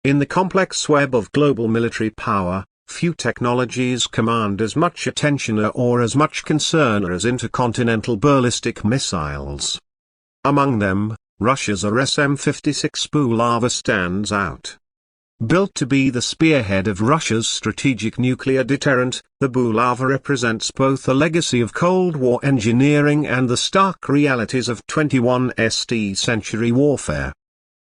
In the complex web of global military power, few technologies command as much attention or as much concern as intercontinental ballistic missiles. Among them, Russia's RSM-56 Bulava stands out. Built to be the spearhead of Russia's strategic nuclear deterrent, the Bulava represents both a legacy of Cold War engineering and the stark realities of 21st century warfare.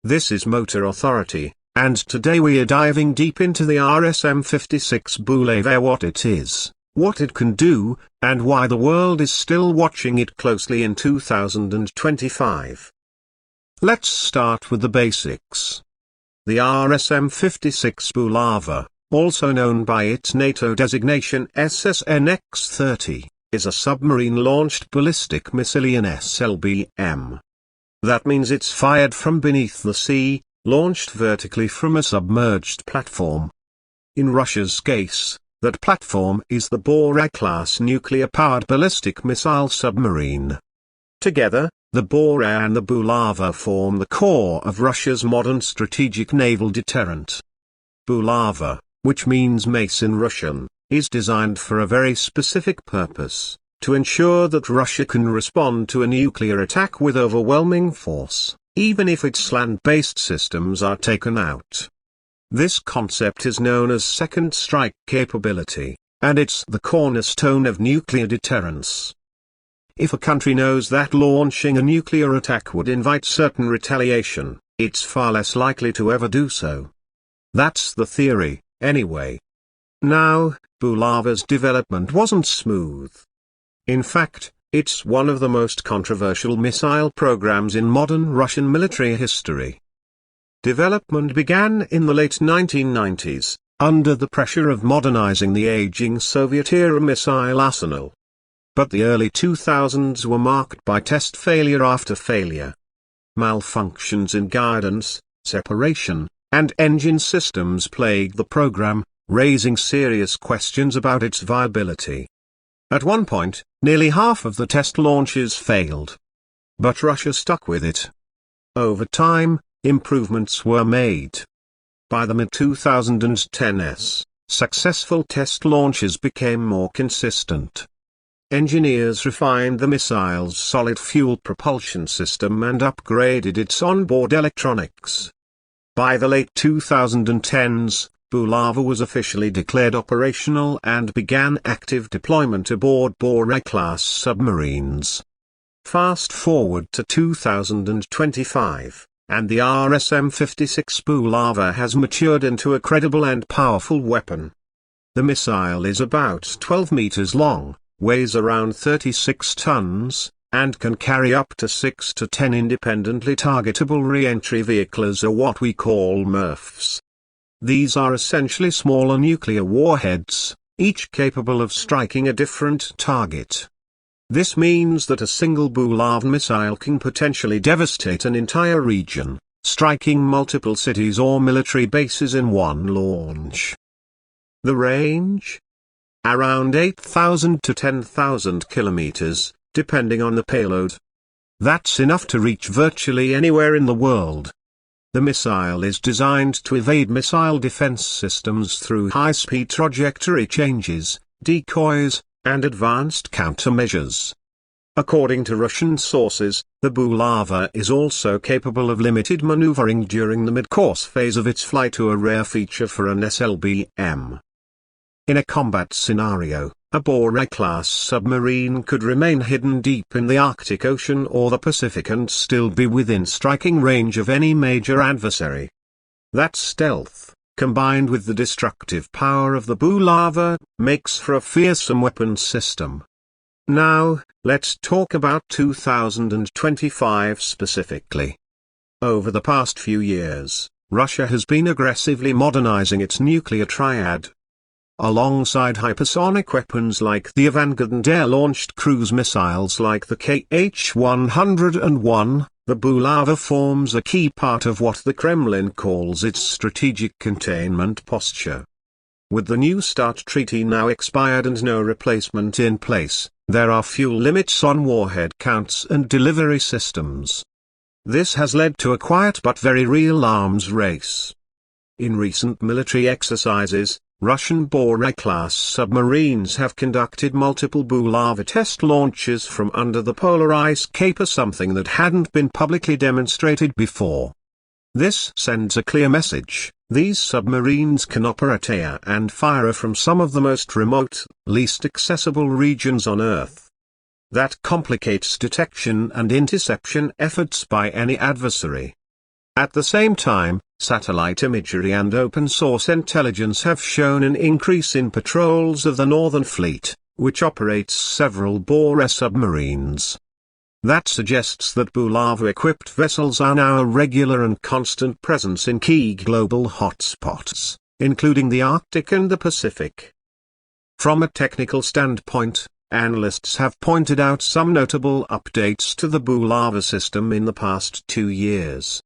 This is Motor Authority, and today we are diving deep into the RSM-56 Bulava, what it is, what it can do, and why the world is still watching it closely in 2025. Let's start with the basics. The RSM-56 Bulava, also known by its NATO designation SSNX-30, is a submarine-launched ballistic missile SLBM. That means it's fired from beneath the sea, launched vertically from a submerged platform. In Russia's case, that platform is the Bora-class nuclear-powered ballistic missile submarine. Together, the Bora and the Bulava form the core of Russia's modern strategic naval deterrent. Bulava, which means mace in Russian, is designed for a very specific purpose, to ensure that Russia can respond to a nuclear attack with overwhelming force, even if its land-based systems are taken out. This concept is known as second strike capability, and it's the cornerstone of nuclear deterrence. If a country knows that launching a nuclear attack would invite certain retaliation, it's far less likely to ever do so. That's the theory, anyway. Now, Bulava's development wasn't smooth. In fact, it's one of the most controversial missile programs in modern Russian military history. Development began in the late 1990s, under the pressure of modernizing the aging Soviet-era missile arsenal. But the early 2000s were marked by test failure after failure. Malfunctions in guidance, separation, and engine systems plagued the program, raising serious questions about its viability. At one point, nearly half of the test launches failed. But Russia stuck with it. Over time, improvements were made. By the mid-2010s, successful test launches became more consistent. Engineers refined the missile's solid fuel propulsion system and upgraded its onboard electronics. By the late 2010s, Bulava was officially declared operational and began active deployment aboard Bora-class submarines. Fast forward to 2025, and the RSM-56 Bulava has matured into a credible and powerful weapon. The missile is about 12 meters long, weighs around 36 tons, and can carry up to 6 to 10 independently targetable re-entry vehicles, or what we call MIRVs. These are essentially smaller nuclear warheads, each capable of striking a different target. This means that a single Bulava missile can potentially devastate an entire region, striking multiple cities or military bases in one launch. The range? Around 8,000 to 10,000 kilometers, depending on the payload. That's enough to reach virtually anywhere in the world. The missile is designed to evade missile defense systems through high-speed trajectory changes, decoys, and advanced countermeasures. According to Russian sources, the Bulava is also capable of limited maneuvering during the mid-course phase of its flight, a rare feature for an SLBM. In a combat scenario, a Bora-class submarine could remain hidden deep in the Arctic Ocean or the Pacific and still be within striking range of any major adversary. That stealth, combined with the destructive power of the Bulava, makes for a fearsome weapons system. Now, let's talk about 2025 specifically. Over the past few years, Russia has been aggressively modernizing its nuclear triad. Alongside hypersonic weapons like the Avangard and air-launched cruise missiles like the Kh-101, the Bulava forms a key part of what the Kremlin calls its strategic containment posture. With the New START treaty now expired and no replacement in place, there are fuel limits on warhead counts and delivery systems. This has led to a quiet but very real arms race. In recent military exercises, Russian Bora-class submarines have conducted multiple Bulava test launches from under the polar ice cap, something that hadn't been publicly demonstrated before. This sends a clear message: these submarines can operate air and fire from some of the most remote, least accessible regions on Earth. That complicates detection and interception efforts by any adversary. At the same time, satellite imagery and open-source intelligence have shown an increase in patrols of the Northern Fleet, which operates several Bora submarines. That suggests that Bulava-equipped vessels are now a regular and constant presence in key global hotspots, including the Arctic and the Pacific. From a technical standpoint, analysts have pointed out some notable updates to the Bulava system in the past 2 years.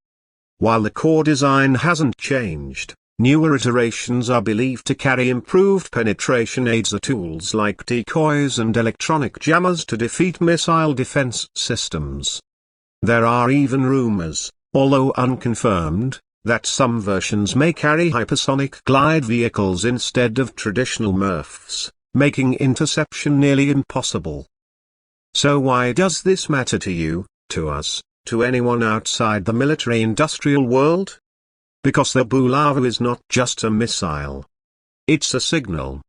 While the core design hasn't changed, newer iterations are believed to carry improved penetration aids, or tools like decoys and electronic jammers to defeat missile defense systems. There are even rumors, although unconfirmed, that some versions may carry hypersonic glide vehicles instead of traditional MRFs, making interception nearly impossible. So why does this matter to you, to us, to anyone outside the military-industrial world? Because the Bulava is not just a missile. It's a signal.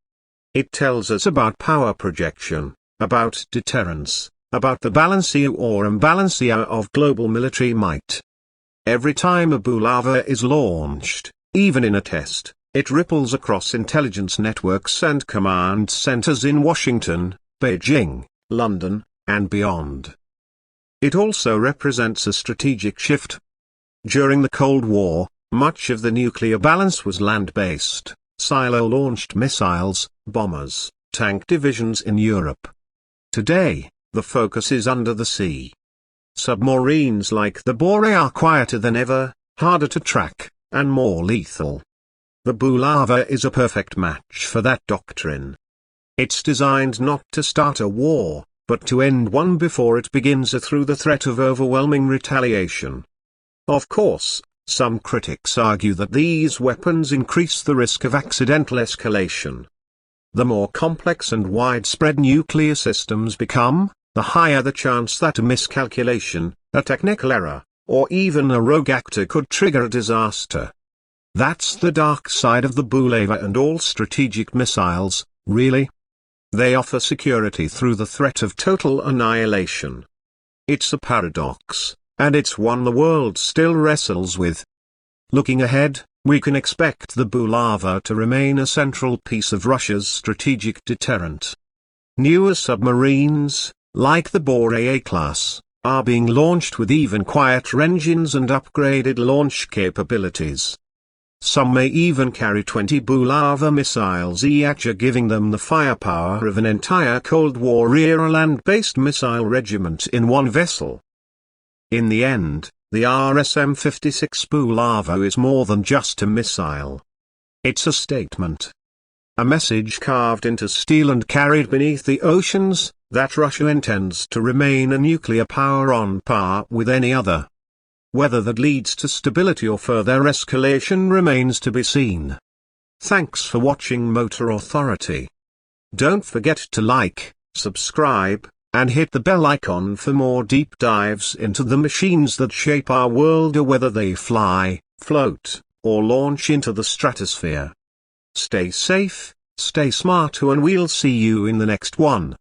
It tells us about power projection, about deterrence, about the balancia or imbalancia of global military might. Every time a Bulava is launched, even in a test, it ripples across intelligence networks and command centers in Washington, Beijing, London, and beyond. It also represents a strategic shift. During the Cold War, much of the nuclear balance was land-based, silo-launched missiles, bombers, tank divisions in Europe. Today, the focus is under the sea. Submarines like the Bora are quieter than ever, harder to track, and more lethal. The Bulava is a perfect match for that doctrine. It's designed not to start a war, but to end one before it begins, through the threat of overwhelming retaliation. Of course, some critics argue that these weapons increase the risk of accidental escalation. The more complex and widespread nuclear systems become, the higher the chance that a miscalculation, a technical error, or even a rogue actor could trigger a disaster. That's the dark side of the Bulava and all strategic missiles, really. They offer security through the threat of total annihilation. It's a paradox, and it's one the world still wrestles with. Looking ahead, we can expect the Bulava to remain a central piece of Russia's strategic deterrent. Newer submarines, like the Bora class, are being launched with even quieter engines and upgraded launch capabilities. Some may even carry 20 Bulava missiles each, giving them the firepower of an entire Cold War-era land-based missile regiment in one vessel. In the end, the RSM-56 Bulava is more than just a missile. It's a statement. A message carved into steel and carried beneath the oceans, that Russia intends to remain a nuclear power on par with any other. Whether that leads to stability or further escalation remains to be seen. Thanks for watching Motor Authority. Don't forget to like, subscribe, and hit the bell icon for more deep dives into the machines that shape our world, or whether they fly, float, or launch into the stratosphere. Stay safe, stay smart, and we'll see you in the next one.